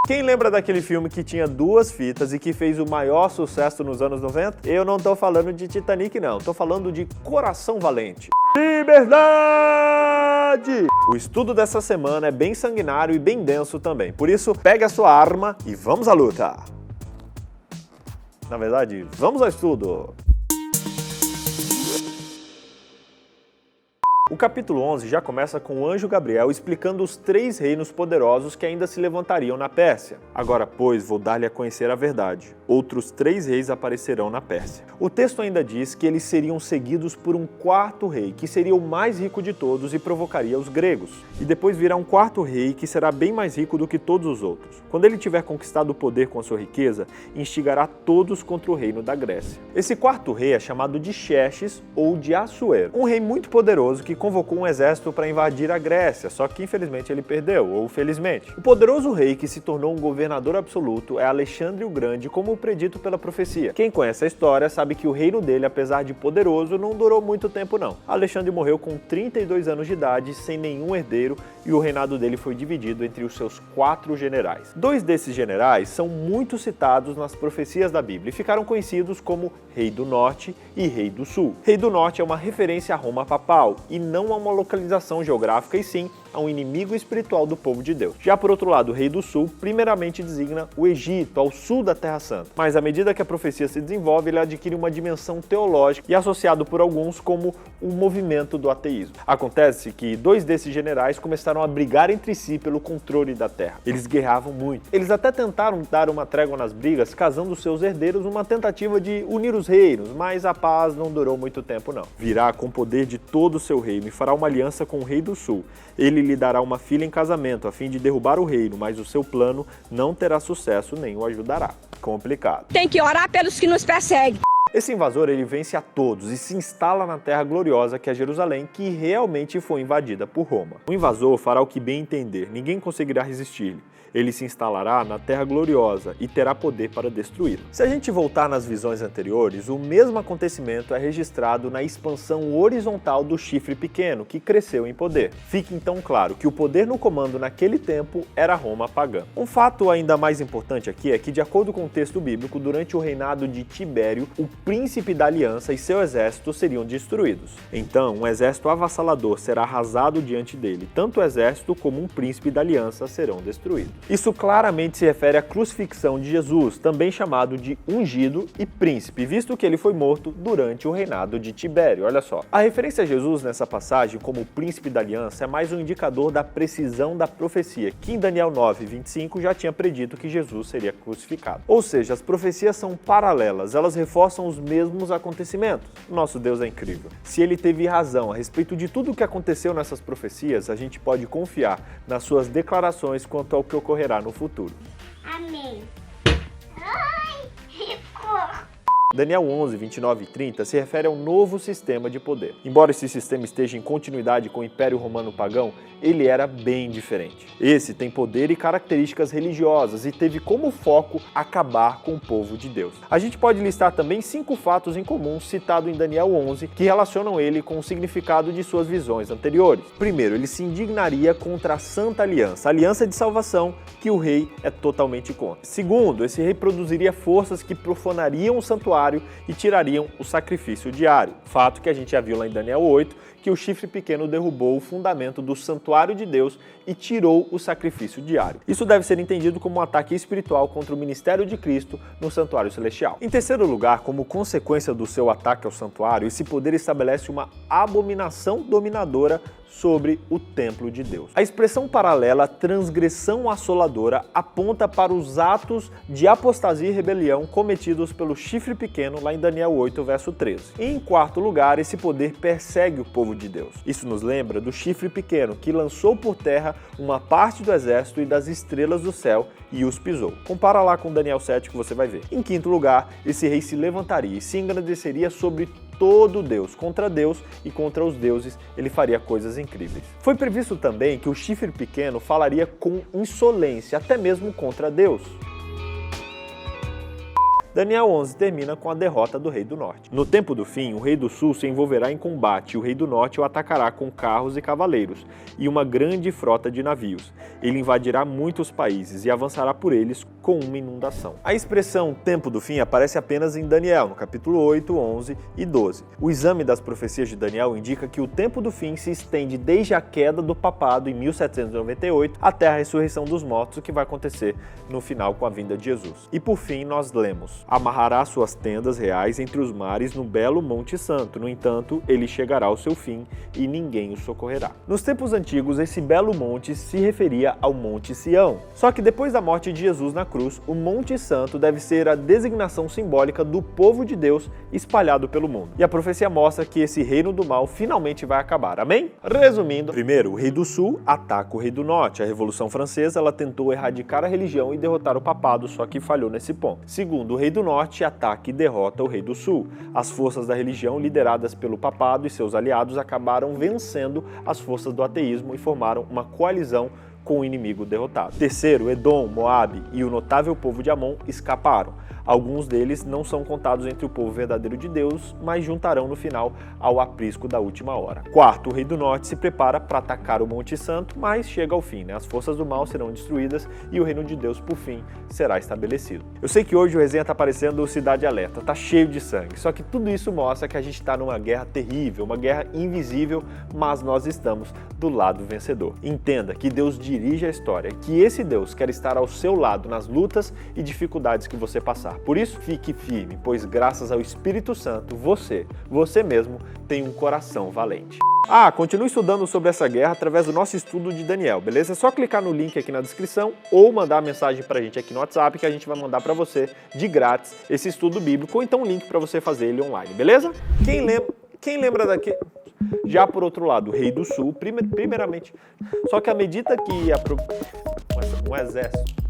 Quem lembra daquele filme que tinha 2 fitas e que fez o maior sucesso nos anos 90? Eu não tô falando de Titanic não, tô falando de Coração Valente. Liberdade! O estudo dessa semana é bem sanguinário e bem denso também, por isso pegue a sua arma e vamos à luta! Na verdade, vamos ao estudo! O capítulo 11 já começa com o anjo Gabriel explicando os 3 reinos poderosos que ainda se levantariam na Pérsia. Agora, pois, vou dar-lhe a conhecer a verdade. Outros 3 reis aparecerão na Pérsia. O texto ainda diz que eles seriam seguidos por um 4º rei, que seria o mais rico de todos e provocaria os gregos. E depois virá um 4º rei que será bem mais rico do que todos os outros. Quando ele tiver conquistado o poder com a sua riqueza, instigará todos contra o reino da Grécia. Esse 4º rei é chamado de Xerxes ou de Assuero, um rei muito poderoso que convocou um exército para invadir a Grécia, só que infelizmente ele perdeu, ou felizmente. O poderoso rei que se tornou um governador absoluto é Alexandre o Grande, como predito pela profecia. Quem conhece a história sabe que o reino dele, apesar de poderoso, não durou muito tempo não. Alexandre morreu com 32 anos de idade, sem nenhum herdeiro, e o reinado dele foi dividido entre os seus 4 generais. 2 desses generais são muito citados nas profecias da Bíblia e ficaram conhecidos como Rei do Norte e Rei do Sul. Rei do Norte é uma referência a Roma papal e não a uma localização geográfica, e sim a um inimigo espiritual do povo de Deus. Já por outro lado, o Rei do Sul primeiramente designa o Egito, ao sul da Terra Santa. Mas à medida que a profecia se desenvolve, ele adquire uma dimensão teológica e é associado por alguns como o movimento do ateísmo. Acontece que 2 desses generais começaram a brigar entre si pelo controle da terra. Eles guerravam muito. Eles até tentaram dar uma trégua nas brigas, casando seus herdeiros numa tentativa de unir os reinos, mas a paz não durou muito tempo não. Virá com o poder de todo o seu reino e fará uma aliança com o Rei do Sul. Ele lhe dará uma filha em casamento a fim de derrubar o reino, mas o seu plano não terá sucesso nem o ajudará. Complicado. Tem que orar pelos que nos perseguem. Esse invasor ele vence a todos e se instala na terra gloriosa que é Jerusalém, que realmente foi invadida por Roma. O invasor fará o que bem entender, ninguém conseguirá resistir-lhe. Ele se instalará na terra gloriosa e terá poder para destruí-la. Se a gente voltar nas visões anteriores, o mesmo acontecimento é registrado na expansão horizontal do chifre pequeno, que cresceu em poder. Fique então claro que o poder no comando naquele tempo era Roma pagã. Um fato ainda mais importante aqui é que, de acordo com o texto bíblico, durante o reinado de Tibério, o príncipe da aliança e seu exército seriam destruídos. Então, um exército avassalador será arrasado diante dele. Tanto o exército como um príncipe da aliança serão destruídos. Isso claramente se refere à crucifixão de Jesus, também chamado de ungido e príncipe, visto que ele foi morto durante o reinado de Tibério. Olha só. A referência a Jesus nessa passagem como o príncipe da aliança é mais um indicador da precisão da profecia, que em Daniel 9:25 já tinha predito que Jesus seria crucificado. Ou seja, as profecias são paralelas, elas reforçam os mesmos acontecimentos. Nosso Deus é incrível. Se ele teve razão a respeito de tudo o que aconteceu nessas profecias, a gente pode confiar nas suas declarações quanto ao que ocorrerá no futuro. Amém. Ai, ficou. Daniel 11, 29 e 30 se refere a um novo sistema de poder. Embora esse sistema esteja em continuidade com o Império Romano pagão, ele era bem diferente. Esse tem poder e características religiosas e teve como foco acabar com o povo de Deus. A gente pode listar também 5 fatos em comum citados em Daniel 11 que relacionam ele com o significado de suas visões anteriores. Primeiro, ele se indignaria contra a Santa Aliança, a aliança de salvação que o rei é totalmente contra. Segundo, esse rei produziria forças que profanariam o santuário e tirariam o sacrifício diário. Fato que a gente já viu lá em Daniel 8, que o chifre pequeno derrubou o fundamento do santuário de Deus e tirou o sacrifício diário. Isso deve ser entendido como um ataque espiritual contra o ministério de Cristo no santuário celestial. Em terceiro lugar, como consequência do seu ataque ao santuário, esse poder estabelece uma abominação dominadora sobre o templo de Deus. A expressão paralela transgressão assoladora aponta para os atos de apostasia e rebelião cometidos pelo chifre pequeno lá em Daniel 8, verso 13. E em quarto lugar, esse poder persegue o povo de Deus. Isso nos lembra do chifre pequeno que lançou por terra uma parte do exército e das estrelas do céu e os pisou. Compara lá com Daniel 7 que você vai ver. Em quinto lugar, esse rei se levantaria e se engrandeceria sobre todo Deus. Contra Deus e contra os deuses, ele faria coisas incríveis. Foi previsto também que o chifre pequeno falaria com insolência, até mesmo contra Deus. Daniel 11 termina com a derrota do rei do norte. No tempo do fim, o rei do sul se envolverá em combate e o rei do norte o atacará com carros e cavaleiros e uma grande frota de navios. Ele invadirá muitos países e avançará por eles com uma inundação. A expressão tempo do fim aparece apenas em Daniel, no capítulo 8, 11 e 12. O exame das profecias de Daniel indica que o tempo do fim se estende desde a queda do papado em 1798 até a ressurreição dos mortos, o que vai acontecer no final com a vinda de Jesus. E por fim nós lemos: amarrará suas tendas reais entre os mares no belo Monte Santo. No entanto, ele chegará ao seu fim e ninguém o socorrerá. Nos tempos antigos, esse belo monte se referia ao Monte Sião. Só que depois da morte de Jesus na cruz, o Monte Santo deve ser a designação simbólica do povo de Deus espalhado pelo mundo. E a profecia mostra que esse reino do mal finalmente vai acabar. Amém? Resumindo, primeiro, o rei do sul ataca o rei do norte. A Revolução Francesa ela tentou erradicar a religião e derrotar o papado, só que falhou nesse ponto. Segundo, o rei do norte ataca e derrota o rei do sul. As forças da religião, lideradas pelo papado e seus aliados, acabaram vencendo as forças do ateísmo e formaram uma coalizão com o inimigo derrotado. Terceiro, Edom, Moabe e o notável povo de Amon escaparam. Alguns deles não são contados entre o povo verdadeiro de Deus, mas juntarão no final ao aprisco da última hora. Quarto, o rei do norte se prepara para atacar o Monte Santo, mas chega ao fim, As forças do mal serão destruídas e o reino de Deus, por fim, será estabelecido. Eu sei que hoje o resenha está parecendo Cidade Alerta, tá cheio de sangue, só que tudo isso mostra que a gente está numa guerra terrível, uma guerra invisível, mas nós estamos do lado vencedor. Entenda que Deus dirige a história e que esse Deus quer estar ao seu lado nas lutas e dificuldades que você passar. Por isso, fique firme, pois graças ao Espírito Santo, você mesmo tem um coração valente. Continue estudando sobre essa guerra através do nosso estudo de Daniel, beleza? É só clicar no link aqui na descrição ou mandar mensagem pra gente aqui no WhatsApp que a gente vai mandar pra você de grátis esse estudo bíblico ou então um link pra você fazer ele online, beleza? Quem lembra daqui? Já por outro lado, o rei do sul, primeiramente, só que à medida que um exército